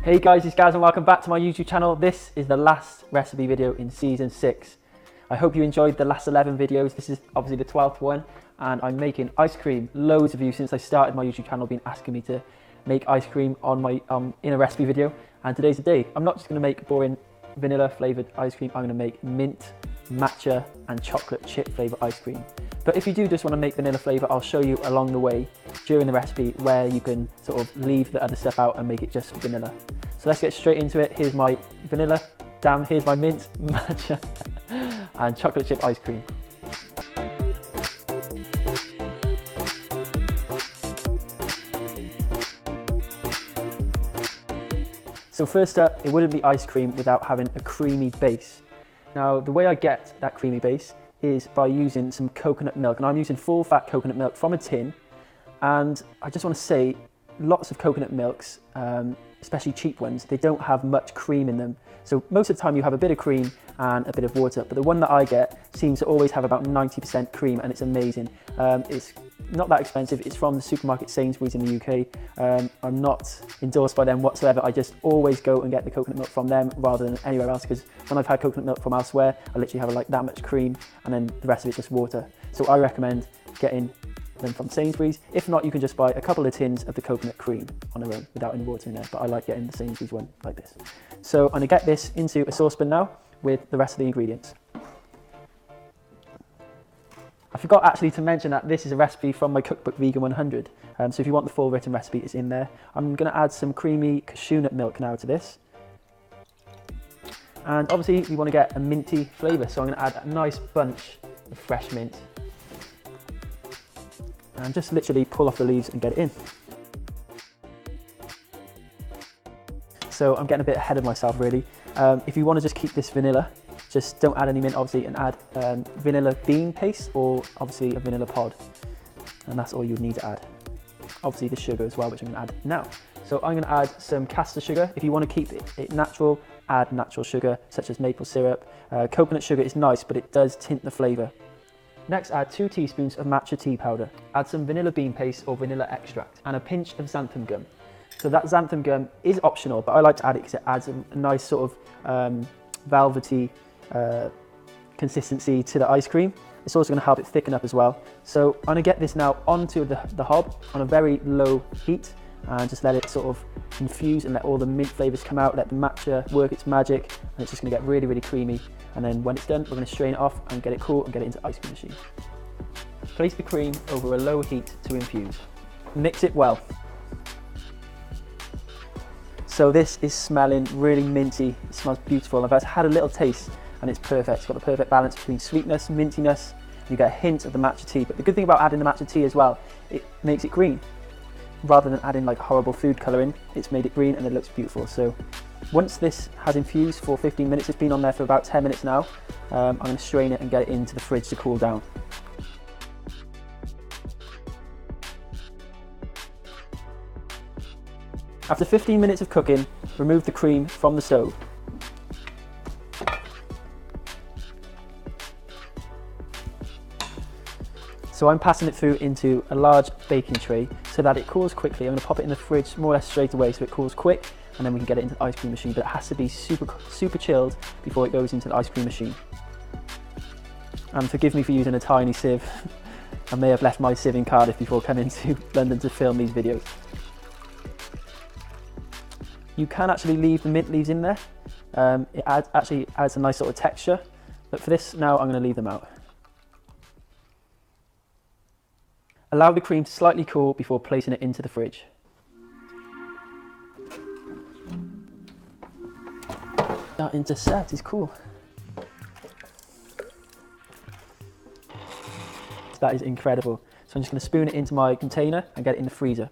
Hey guys, it's Gaz and welcome back to my YouTube channel. This is the last recipe video in season 6. I hope you enjoyed the last 11 videos. This is obviously the 12th one, and I'm making ice cream. Loads of you since I started my YouTube channel been asking me to make ice cream on my in a recipe video, and today's the day. I'm not just going to make boring vanilla flavored ice cream. I'm going to make mint, matcha and chocolate chip flavour ice cream. But if you do just want to make vanilla flavour, I'll show you along the way during the recipe where you can sort of leave the other stuff out and make it just vanilla. So let's get straight into it. Here's my vanilla, here's my mint, matcha and chocolate chip ice cream. So first up, it wouldn't be ice cream without having a creamy base. Now the way I get that creamy base is by using some coconut milk, and I'm using full fat coconut milk from a tin. And I just want to say, lots of coconut milks, especially cheap ones, they don't have much cream in them. So most of the time you have a bit of cream and a bit of water, but the one that I get seems to always have about 90% cream, and it's amazing. It's not that expensive. It's from the supermarket Sainsbury's in the UK. I'm not endorsed by them whatsoever. I just always go and get the coconut milk from them rather than anywhere else, because when I've had coconut milk from elsewhere, I literally have like that much cream and then the rest of it's just water. So I recommend getting them from Sainsbury's. If not, you can just buy a couple of tins of the coconut cream on their own without any water in there, but I like getting the Sainsbury's one like this. So I'm gonna get this into a saucepan now with the rest of the ingredients. I forgot actually to mention that this is a recipe from my cookbook Vegan 100. So if you want the full written recipe, it's in there. I'm gonna add some creamy cashew nut milk now to this. And obviously we wanna get a minty flavor, so I'm gonna add a nice bunch of fresh mint. And just literally pull off the leaves and get it in. So I'm getting a bit ahead of myself really. If you want to just keep this vanilla, just don't add any mint obviously, and add vanilla bean paste or obviously a vanilla pod. And that's all you need to add. Obviously the sugar as well, which I'm going to add now. So I'm going to add some caster sugar. If you want to keep it natural, add natural sugar such as maple syrup. Coconut sugar is nice, but it does tint the flavour. Next, add 2 teaspoons of matcha tea powder. Add some vanilla bean paste or vanilla extract and a pinch of xanthan gum. So that xanthan gum is optional, but I like to add it because it adds a nice sort of velvety consistency to the ice cream. It's also going to help it thicken up as well. So I'm going to get this now onto the hob on a very low heat and just let it sort of infuse and let all the mint flavours come out, let the matcha work its magic, and it's just going to get really, really creamy. And then when it's done, we're going to strain it off and get it cool and get it into the ice cream machine. Place the cream over a low heat to infuse. Mix it well. So this is smelling really minty. It smells beautiful. I've had a little taste and it's perfect. It's got the perfect balance between sweetness, mintiness, and you get a hint of the matcha tea. But the good thing about adding the matcha tea as well, it makes it green. Rather than adding like horrible food colouring, it's made it green and it looks beautiful. So once this has infused for 15 minutes, it's been on there for about 10 minutes now, I'm going to strain it and get it into the fridge to cool down. After 15 minutes of cooking, remove the cream from the stove. So I'm passing it through into a large baking tray so that it cools quickly. I'm going to pop it in the fridge more or less straight away so it cools quick, and then we can get it into the ice cream machine, but it has to be super chilled before it goes into the ice cream machine. And forgive me for using a tiny sieve. I may have left my sieve in Cardiff before coming to London to film these videos. You can actually leave the mint leaves in there. It actually adds a nice sort of texture, but for this now I'm going to leave them out. Allow the cream to slightly cool before placing it into the fridge. Starting to set is cool. That is incredible. So I'm just going to spoon it into my container and get it in the freezer.